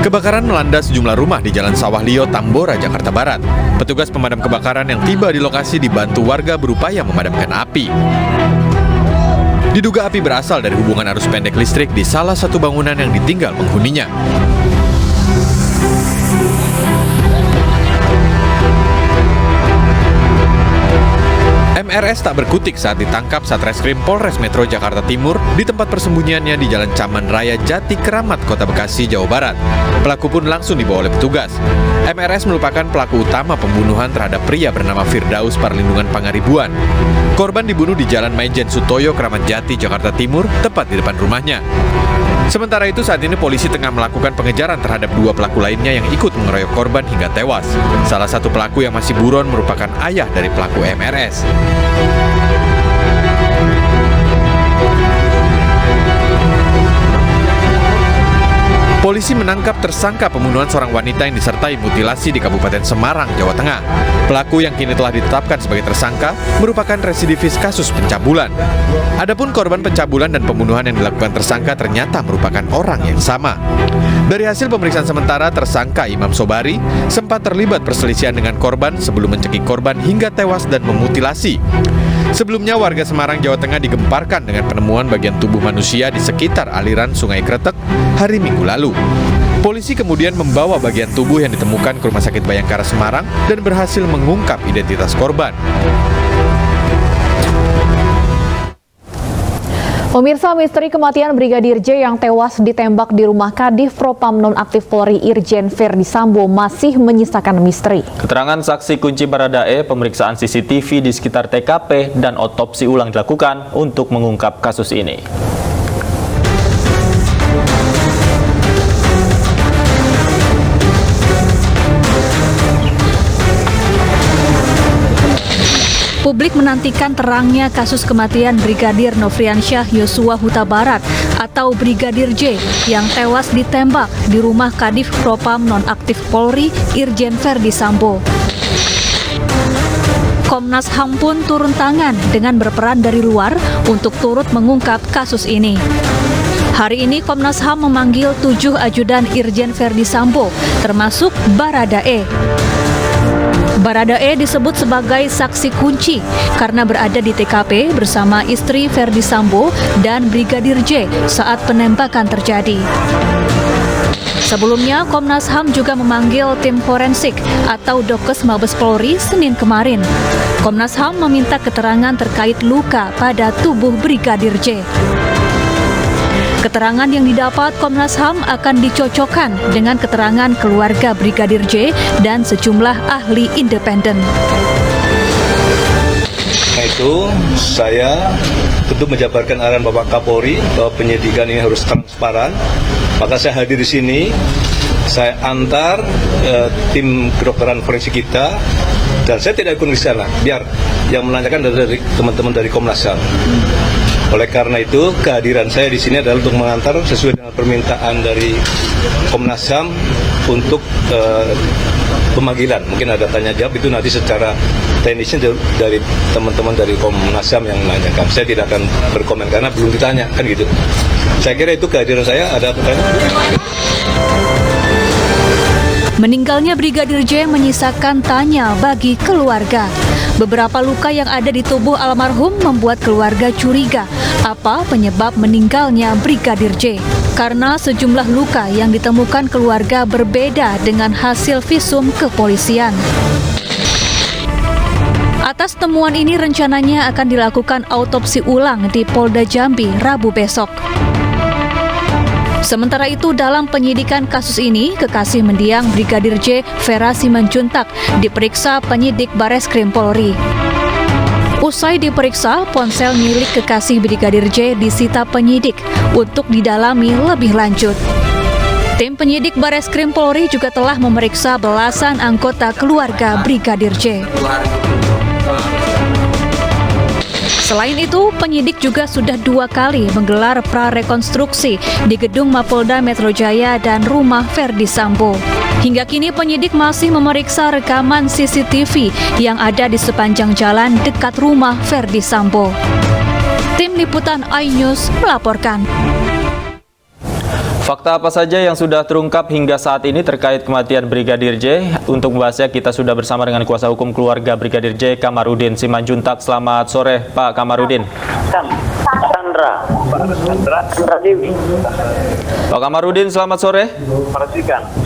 Kebakaran melanda sejumlah rumah di Jalan Sawah Lio, Tambora, Jakarta Barat. Petugas pemadam kebakaran yang tiba di lokasi dibantu warga berupaya memadamkan api. Diduga api berasal dari hubungan arus pendek listrik di salah satu bangunan yang ditinggal penghuninya. MRS tak berkutik saat ditangkap Satreskrim Polres Metro Jakarta Timur di tempat persembunyiannya di Jalan Caman Raya Jati Keramat, Kota Bekasi, Jawa Barat. Pelaku pun langsung dibawa oleh petugas. MRS merupakan pelaku utama pembunuhan terhadap pria bernama Firdaus Parlindungan Pangaribuan. Korban dibunuh di Jalan Maijen Sutoyo, Kramat Jati, Jakarta Timur, tepat di depan rumahnya. Sementara itu saat ini polisi tengah melakukan pengejaran terhadap dua pelaku lainnya yang ikut mengeroyok korban hingga tewas. Salah satu pelaku yang masih buron merupakan ayah dari pelaku MRS. Polisi menangkap tersangka pembunuhan seorang wanita yang disertai mutilasi di Kabupaten Semarang, Jawa Tengah. Pelaku yang kini telah ditetapkan sebagai tersangka merupakan residivis kasus pencabulan. Adapun korban pencabulan dan pembunuhan yang dilakukan tersangka ternyata merupakan orang yang sama. Dari hasil pemeriksaan sementara, tersangka Imam Sobari sempat terlibat perselisihan dengan korban sebelum mencekik korban hingga tewas dan memutilasi. Sebelumnya warga Semarang, Jawa Tengah digemparkan dengan penemuan bagian tubuh manusia di sekitar aliran Sungai Kretek hari Minggu lalu. Polisi kemudian membawa bagian tubuh yang ditemukan ke Rumah Sakit Bayangkara Semarang dan berhasil mengungkap identitas korban. Pemirsa, misteri kematian Brigadir J yang tewas ditembak di rumah Kadif Propam Nonaktif Polri Irjen Verdi Sambo masih menyisakan misteri. Keterangan saksi kunci Baradae, pemeriksaan CCTV di sekitar TKP, dan otopsi ulang dilakukan untuk mengungkap kasus ini. Publik menantikan terangnya kasus kematian Brigadir Nofriansyah Yosua Huta Barat atau Brigadir J yang tewas ditembak di rumah Kadif Propam Nonaktif Polri Irjen Verdi Sambo. Komnas HAM pun turun tangan dengan berperan dari luar untuk turut mengungkap kasus ini. Hari ini Komnas HAM memanggil 7 ajudan Irjen Verdi Sambo, termasuk Baradae. Baradae disebut sebagai saksi kunci karena berada di TKP bersama istri Verdi Sambo dan Brigadir J saat penembakan terjadi. Sebelumnya, Komnas HAM juga memanggil tim forensik atau Dokes Mabes Polri Senin kemarin. Komnas HAM meminta keterangan terkait luka pada tubuh Brigadir J. Keterangan yang didapat Komnas HAM akan dicocokkan dengan keterangan keluarga Brigadir J dan sejumlah ahli independen. Itu saya tentu menjabarkan arahan Bapak Kapolri bahwa penyidikan ini harus transparan. Maka saya hadir di sini, saya antar tim kedokteran forensik kita, dan saya tidak ikut di sana, biar yang menanyakan dari teman-teman dari Komnas HAM. Oleh karena itu, kehadiran saya di sini adalah untuk mengantar sesuai dengan permintaan dari Komnas HAM untuk pemanggilan. Mungkin ada tanya jawab, itu nanti secara teknisnya dari teman-teman dari Komnas HAM yang menanyakan. Saya tidak akan berkomen karena belum ditanya, kan gitu. Saya kira itu kehadiran saya. Ada pertanyaan? Meninggalnya Brigadir J menyisakan tanya bagi keluarga. Beberapa luka yang ada di tubuh almarhum membuat keluarga curiga apa penyebab meninggalnya Brigadir J. Karena sejumlah luka yang ditemukan keluarga berbeda dengan hasil visum kepolisian. Atas temuan ini rencananya akan dilakukan autopsi ulang di Polda Jambi Rabu besok. Sementara itu, dalam penyidikan kasus ini, kekasih mendiang Brigadir J, Vera Simanjuntak, diperiksa penyidik Bareskrim Polri. Usai diperiksa, ponsel milik kekasih Brigadir J disita penyidik untuk didalami lebih lanjut. Tim penyidik Bareskrim Polri juga telah memeriksa belasan anggota keluarga Brigadir J. Selain itu, penyidik juga sudah 2 kali menggelar prarekonstruksi di gedung Mapolda Metro Jaya dan rumah Verdi Sambo. Hingga kini penyidik masih memeriksa rekaman CCTV yang ada di sepanjang jalan dekat rumah Verdi Sambo. Tim Liputan iNews melaporkan. Fakta apa saja yang sudah terungkap hingga saat ini terkait kematian Brigadir J? Untuk membahasnya kita sudah bersama dengan kuasa hukum keluarga Brigadir J, Kamarudin Simanjuntak. Selamat sore, Pak Kamarudin. Sandra Dewi. Pak Kamarudin, selamat sore.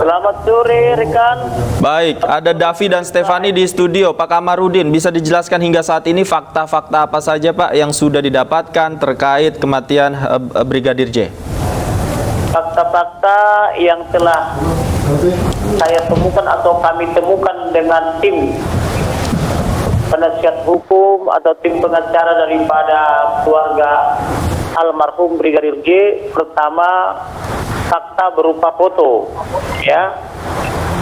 Selamat sore rekan. Baik, ada Davi dan Stefani di studio. Pak Kamarudin, bisa dijelaskan hingga saat ini fakta-fakta apa saja Pak yang sudah didapatkan terkait kematian Brigadir J? Fakta-fakta yang telah saya temukan atau kami temukan dengan tim penasihat hukum atau tim pengacara daripada keluarga almarhum Brigadir J. Pertama, fakta berupa foto, ya,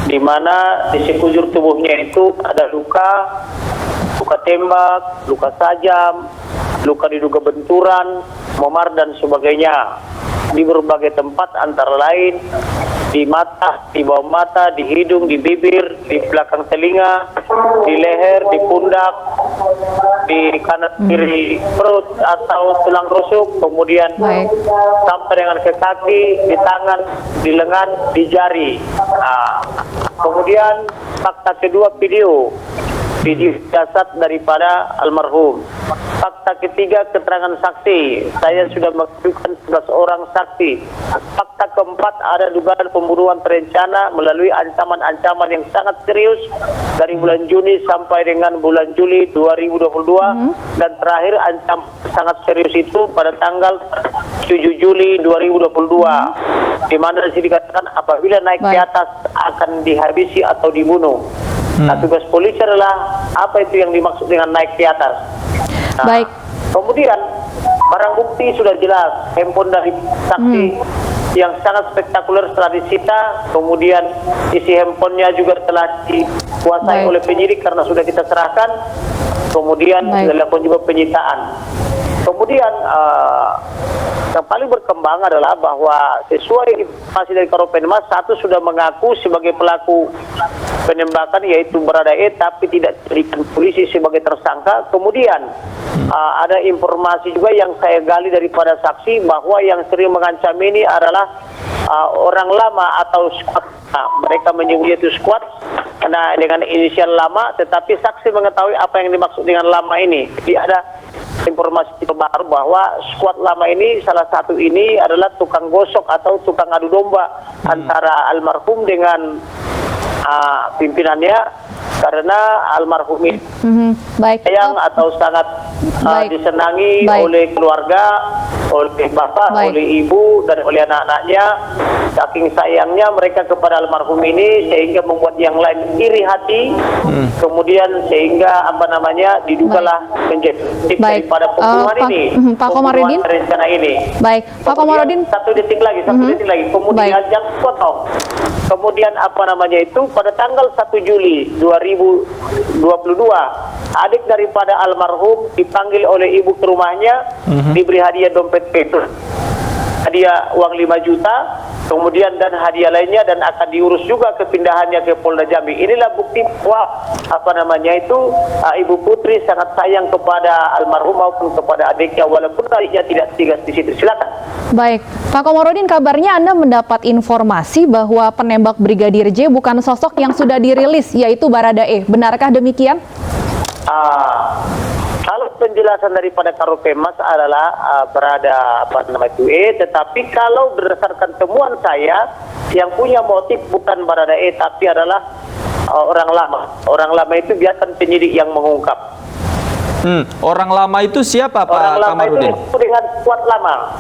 di mana di sekujur tubuhnya itu ada luka tembak, luka tajam, luka diduga benturan, memar dan sebagainya di berbagai tempat, antara lain di mata, di bawah mata, di hidung, di bibir, di belakang telinga, di leher, di pundak, di kanan kiri perut atau tulang rusuk, kemudian sampai dengan ke kaki, di tangan, di lengan, di jari. Kemudian fakta kedua, video jasad daripada almarhum. Fakta ketiga, keterangan saksi. Saya sudah mengajukan 11 orang saksi. Fakta keempat, ada dugaan pembunuhan terencana melalui ancaman-ancaman yang sangat serius dari bulan Juni sampai dengan bulan Juli 2022 dan terakhir ancaman sangat serius itu pada tanggal 7 Juli 2022 di mana dikatakan apabila naik ke atas akan dihabisi atau dibunuh. Nah, tugas polisi adalah apa itu yang dimaksud dengan naik ke atas. Nah, kemudian barang bukti sudah jelas, handphone dari saksi yang sangat spektakuler setelah disita, kemudian isi handphonenya juga telah dikuasai oleh penyidik karena sudah kita serahkan, kemudian dilakukan juga penyitaan. Kemudian yang paling berkembang adalah bahwa sesuai informasi dari Karopenmas, satu sudah mengaku sebagai pelaku penembakan yaitu Baradae, tapi tidak dijadikan polisi sebagai tersangka. Kemudian ada informasi juga yang saya gali daripada saksi bahwa yang sering mengancam ini adalah orang lama atau squad. Mereka menyebutnya itu squad karena dengan inisial lama, tetapi saksi mengetahui apa yang dimaksud dengan lama ini. Jadi ada informasi terbaru bahwa squad lama ini salah satu ini adalah tukang gosok atau tukang adu domba antara almarhum dengan pimpinannya, karena almarhum ini sayang atau sangat disenangi oleh keluarga, oleh bapak, oleh ibu, dan oleh anak-anaknya. Saking sayangnya mereka kepada almarhum ini sehingga membuat yang lain iri hati, kemudian sehingga didugalah menjadi daripada pembunuhan ini, Pak Kamarudin, rencana ini. Baik, Pak Kamarudin. Satu detik lagi. Kemudian yang potong. Kemudian pada tanggal 1 Juli 2022 adik daripada almarhum dipanggil oleh ibu ke rumahnya, diberi hadiah dompet petus, hadiah uang 5 juta, kemudian dan hadiah lainnya, dan akan diurus juga kepindahannya ke Polda Jambi. Inilah bukti bahwa Ibu Putri sangat sayang kepada almarhum maupun kepada adiknya, walaupun adiknya tidak tegas di situ. Silakan. Baik, Pak Kamarudin, kabarnya Anda mendapat informasi bahwa penembak Brigadir J bukan sosok yang sudah dirilis, yaitu Baradae. Benarkah demikian? Kalau penjelasan daripada Karopenmas adalah tetapi kalau berdasarkan temuan saya, yang punya motif bukan Baradae tapi adalah orang lama. Orang lama itu biasa penyidik yang mengungkap. Orang lama itu siapa, Pak Kamarudin? Orang lama itu dengan squad lama.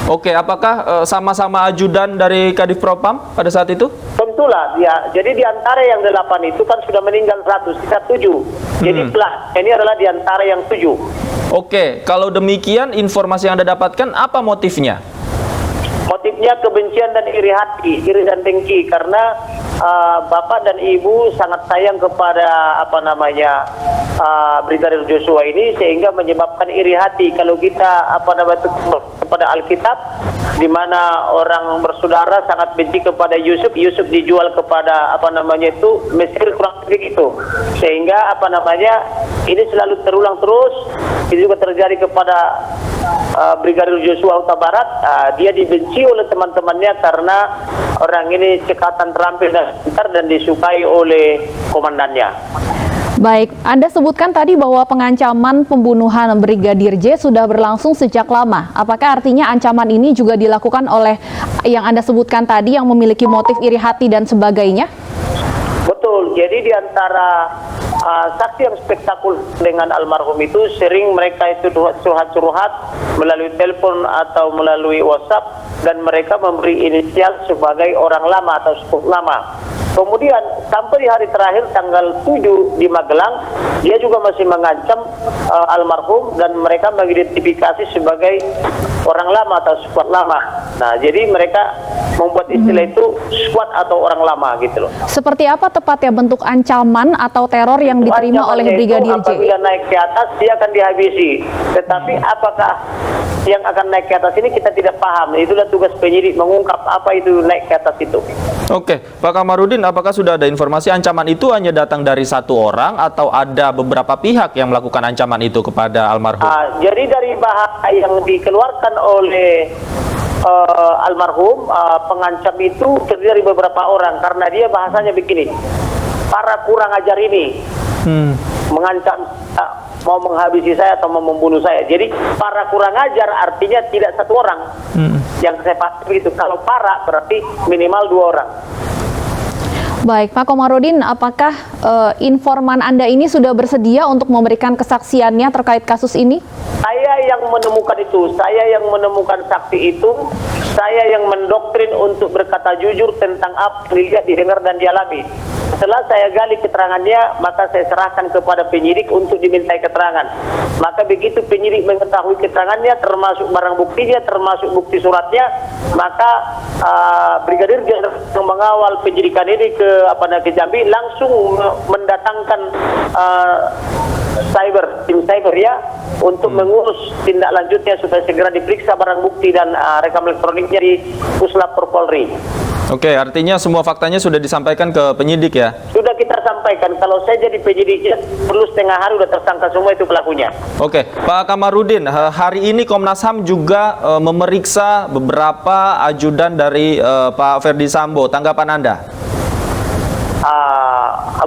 Oke, apakah sama-sama ajudan dari Kadif Propam pada saat itu? Tentulah, ya. Jadi di antara yang 8 itu kan sudah meninggal 100, sisa 7. Jadi ini adalah di antara yang 7. Oke, kalau demikian informasi yang Anda dapatkan, apa motifnya? Motifnya kebencian dan iri hati, iri dan dengki, karena bapak dan ibu sangat sayang kepada Brigadir Joshua ini, sehingga menyebabkan iri hati. Kalau kita kepada Alkitab, di mana orang bersaudara sangat benci kepada Yusuf dijual kepada Mesir, kurang lebih itu, sehingga ini selalu terulang terus. Itu juga terjadi kepada Brigadir Joshua Huta Barat, dia dibenci oleh teman-temannya karena orang ini cekatan, terampil dan pintar dan disukai oleh komandannya. Baik, Anda sebutkan tadi bahwa pengancaman pembunuhan Brigadir J sudah berlangsung sejak lama. Apakah artinya ancaman ini juga dilakukan oleh yang Anda sebutkan tadi yang memiliki motif iri hati dan sebagainya? Betul, jadi di antara saksi yang spektakuler dengan almarhum itu sering mereka itu curhat-curhat melalui telepon atau melalui WhatsApp, dan mereka memberi inisial sebagai orang lama atau sepuh lama. Kemudian sampai di hari terakhir tanggal 7 di Magelang, dia juga masih mengancam almarhum dan mereka mengidentifikasi sebagai orang lama atau squad lama. Nah, jadi mereka membuat istilah itu squad atau orang lama gitu loh. Seperti apa tepatnya bentuk ancaman atau teror yang diterima oleh Brigadir J? Apabila naik ke atas, dia akan dihabisi. Tetapi apakah yang akan naik ke atas ini kita tidak paham. Itulah tugas penyidik mengungkap apa itu naik ke atas itu. Oke, Pak Kamarudin, apakah sudah ada informasi ancaman itu hanya datang dari satu orang atau ada beberapa pihak yang melakukan ancaman itu kepada almarhum? Jadi dari bahasa yang dikeluarkan oleh almarhum, pengancam itu terdiri dari beberapa orang, karena dia bahasanya begini, para kurang ajar ini mengancam mau menghabisi saya atau mau membunuh saya. Jadi para kurang ajar artinya tidak satu orang. Yang saya pahami begitu. Kalau para berarti minimal 2 orang. Baik, Pak Komarudin, apakah informan Anda ini sudah bersedia untuk memberikan kesaksiannya terkait kasus ini? Saya yang menemukan itu, saya yang menemukan saksi itu, saya yang mendoktrin untuk berkata jujur tentang apa yang dilihat, didengar dan dialami. Setelah saya gali keterangannya, maka saya serahkan kepada penyidik untuk dimintai keterangan. Maka begitu penyidik mengetahui keterangannya, termasuk barang buktinya, termasuk bukti suratnya, maka Brigadir J yang mengawal penyidikan ini ke Jambi langsung mendatangkan tim cyber ya untuk mengurus tindak lanjutnya supaya segera diperiksa barang bukti dan rekam elektroniknya di Puslap Polri. Oke, artinya semua faktanya sudah disampaikan ke penyidik ya? Sudah kita sampaikan. Kalau saya jadi penyidiknya, perlu setengah hari sudah tersangka semua itu pelakunya. Oke, Pak Kamarudin, hari ini Komnas HAM juga memeriksa beberapa ajudan dari Pak Ferdi Sambo. Tanggapan Anda?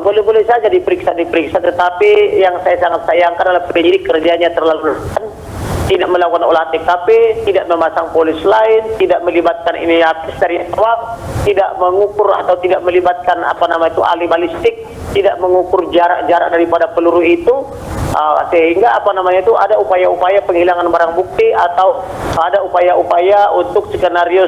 Boleh-boleh saja diperiksa, tetapi yang saya sangat sayangkan adalah penyidik kerjanya terlalu tidak melakukan olah TKP, tidak memasang polis lain, tidak melibatkan ini dari awal, tidak mengukur atau tidak melibatkan ahli balistik, tidak mengukur jarak daripada peluru itu, sehingga ada upaya-upaya penghilangan barang bukti atau ada upaya-upaya untuk skenario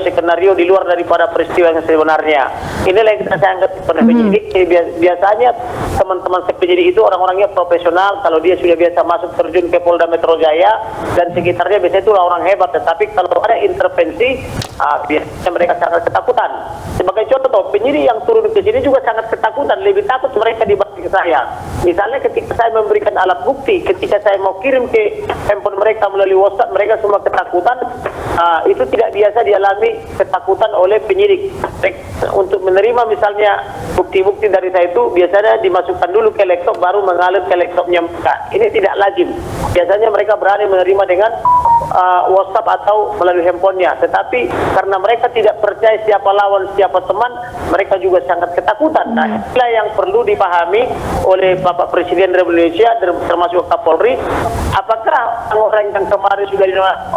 di luar daripada peristiwa yang sebenarnya. Inilah yang kita sayangkan pada penyidik. Biasanya teman-teman penyidik itu orang-orangnya profesional. Kalau dia sudah biasa masuk terjun ke Polda Metro Jaya dan sekitarnya, biasanya itu orang hebat. Tetapi kalau ada intervensi, biasanya mereka sangat ketakutan. Sebagai contoh, penyidik yang turun ke sini juga sangat ketakutan. Lebih takut mereka dibanding saya. Misalnya ketika saya memberikan alat bukti, ketika saya mau kirim ke handphone mereka melalui WhatsApp, mereka semua ketakutan. Itu tidak biasa dialami ketakutan oleh penyidik. Untuk menerima misalnya bukti-bukti dari saya itu biasanya dimasukkan dulu ke laptop, baru mengalir ke laptopnya mereka. Ini tidak lazim. Biasanya mereka berani menerima dengan WhatsApp atau melalui handphonenya. Tetapi karena mereka tidak percaya siapa lawan, siapa teman, mereka juga sangat ketakutan. Nah, inilah yang perlu dipahami oleh Bapak Presiden Republik Indonesia termasuk Kapolri. Apakah orang yang kemarin sudah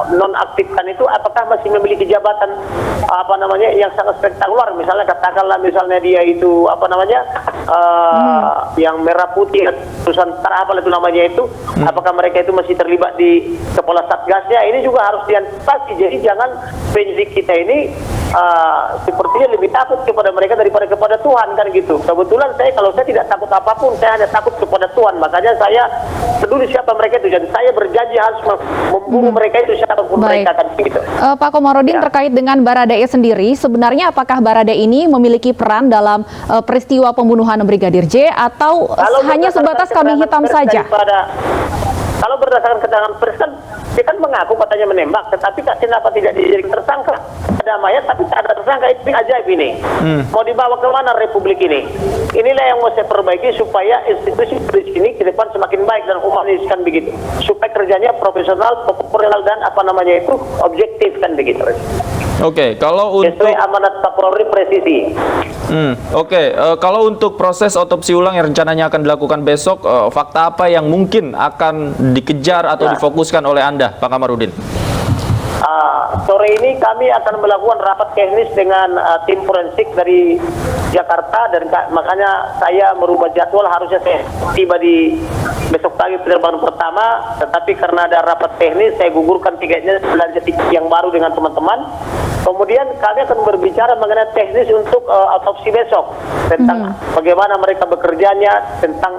dinonaktifkan itu apakah masih memiliki jabatan yang sangat spektakuler? Misalnya katakanlah dia itu yang merah putih Nusantara itu namanya itu, apakah mereka itu masih terlibat di kepala satgasnya? Ini juga harus diantisipasi. Jadi jangan penyidik kita ini sepertinya lebih takut kepada mereka daripada kepada Tuhan, kan gitu. Kebetulan kalau saya tidak takut apapun, saya hanya takut kepada Tuhan. Makanya saya peduli siapa mereka itu, dan saya berjanji harus memburu mereka itu siapapun mereka, kan gitu. Pak Komarudin, terkait dengan Baradae sendiri, sebenarnya apakah Baradae ini memiliki peran dalam peristiwa pembunuhan Brigadir J atau hanya sebatas kambing hitam saja? Kalau berdasarkan keterangan pers kan dia kan mengaku katanya menembak, tetapi kenapa tidak dijadikan tersangka? Ada mayat tapi tak ada tersangka, itu ajaib ini. Mau dibawa ke mana Republik ini? Inilah yang mau saya perbaiki supaya institusi di sini ke depan semakin baik dan humanis, kan begitu. Supaya kerjanya profesional, profesional dan objektif kan begitu. Oke, kalau untuk Sesuai amanat Kapolri presisi. Kalau untuk proses otopsi ulang yang rencananya akan dilakukan besok, fakta apa yang mungkin akan dikejar atau difokuskan oleh Anda, Pak Kamarudin? Sore ini kami akan melakukan rapat teknis dengan tim forensik dari Jakarta dan makanya saya merubah jadwal, harusnya saya tiba di besok pagi penerbangan pertama, tetapi karena ada rapat teknis saya gugurkan tiketnya, belanja tiket yang baru dengan teman-teman. Kemudian kami akan berbicara mengenai teknis untuk autopsi besok, tentang bagaimana mereka bekerjanya, tentang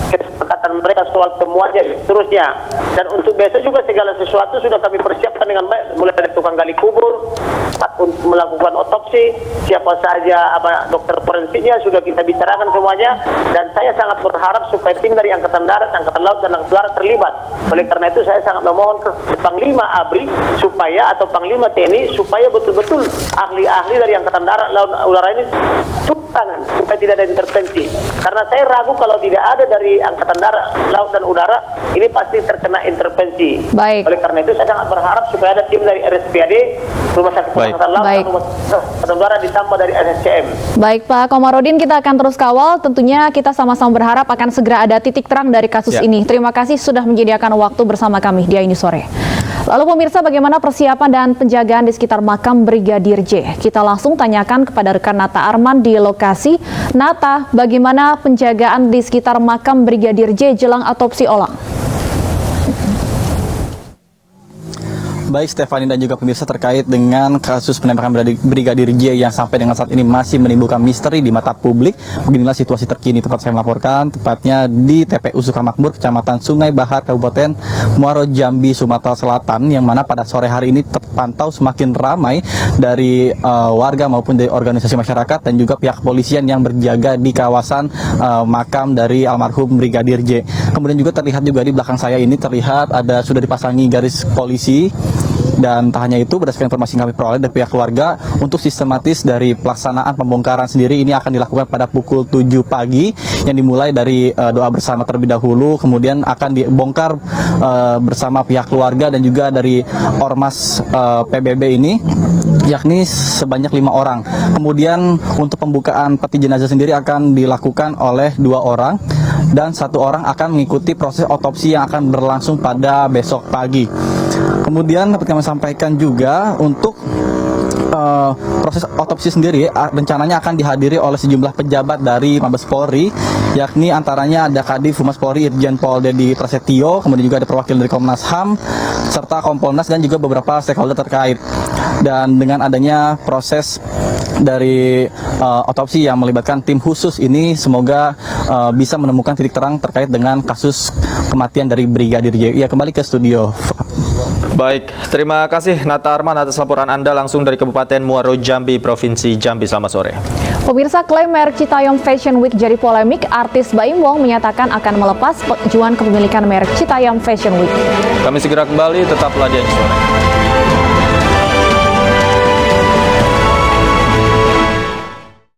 kesepakatan mereka soal temuannya, seterusnya. Dan untuk besok juga segala sesuatu sudah kami persiapkan dengan baik, mulai dari tukang gali kubur, untuk melakukan otopsi, siapa saja dokter forensiknya sudah kita bicarakan semuanya. Dan saya sangat berharap supaya tim dari Angkatan Darat, Angkatan Laut, dan Angkatan Udara terlibat. Oleh karena itu saya sangat memohon ke Panglima ABRI atau Panglima TNI supaya betul-betul ahli-ahli dari Angkatan Darat, Laut, Udara ini turun tangan supaya tidak ada intervensi. Karena saya ragu kalau tidak ada dari Angkatan Darat, Laut, dan Udara, ini pasti terkena intervensi. Baik. Oleh karena itu saya sangat berharap supaya ada tim dari RSPAD, Rumah Sakit Angkatan Laut, dan Rumah Sakit Udara ditambah dari RSCM. Baik Pak Kamarudin, kita akan terus kawal. Tentunya kita sama-sama berharap akan segera ada titik terang dari kasus ini. Terima kasih sudah menyediakan waktu bersama kami di Ini Sore. Lalu pemirsa, bagaimana persiapan dan penjagaan di sekitar makam Brigadir J? Kita langsung tanyakan kepada rekan Nata Arman di lokasi. Nata, bagaimana penjagaan di sekitar makam Brigadir J jelang autopsi ulang? Baik Stefani dan juga pemirsa, terkait dengan kasus penembakan Brigadir J yang sampai dengan saat ini masih menimbulkan misteri di mata publik. Beginilah situasi terkini tempat saya melaporkan, tepatnya di TPU Sukamakmur, Kecamatan Sungai Bahar, Kabupaten Muaro Jambi, Sumatera Selatan, yang mana pada sore hari ini terpantau semakin ramai dari warga maupun dari organisasi masyarakat dan juga pihak kepolisian yang berjaga di kawasan makam dari almarhum Brigadir J. Kemudian juga terlihat juga di belakang saya ini terlihat sudah dipasangi garis polisi. Dan tak hanya itu, berdasarkan informasi yang kami peroleh dari pihak keluarga, untuk sistematis dari pelaksanaan pembongkaran sendiri ini akan dilakukan pada pukul 7 pagi, yang dimulai dari doa bersama terlebih dahulu, kemudian akan dibongkar bersama pihak keluarga dan juga dari Ormas PBB ini, yakni sebanyak 5 orang. Kemudian untuk pembukaan peti jenazah sendiri akan dilakukan oleh 2 orang, dan 1 orang akan mengikuti proses otopsi yang akan berlangsung pada besok pagi. Kemudian dapat kami sampaikan juga untuk proses otopsi sendiri rencananya akan dihadiri oleh sejumlah pejabat dari Mabes Polri, yakni antaranya ada Kadif Humas Polri Irjen Pol Dedi Prasetyo, kemudian juga ada perwakilan dari Komnas HAM serta Kompolnas dan juga beberapa stakeholder terkait. Dan dengan adanya proses dari otopsi yang melibatkan tim khusus ini, semoga bisa menemukan titik terang terkait dengan kasus kematian dari Brigadir J. Ya, kembali ke studio. Baik, terima kasih Nata Arman atas laporan Anda langsung dari Kabupaten Muaro Jambi, Provinsi Jambi. Selamat sore. Pemirsa, klaim merek Citayam Fashion Week jadi polemik. Artis Baim Wong menyatakan akan melepas pengajuan kepemilikan merek Citayam Fashion Week. Kami segera kembali, tetaplah di Ini Sore.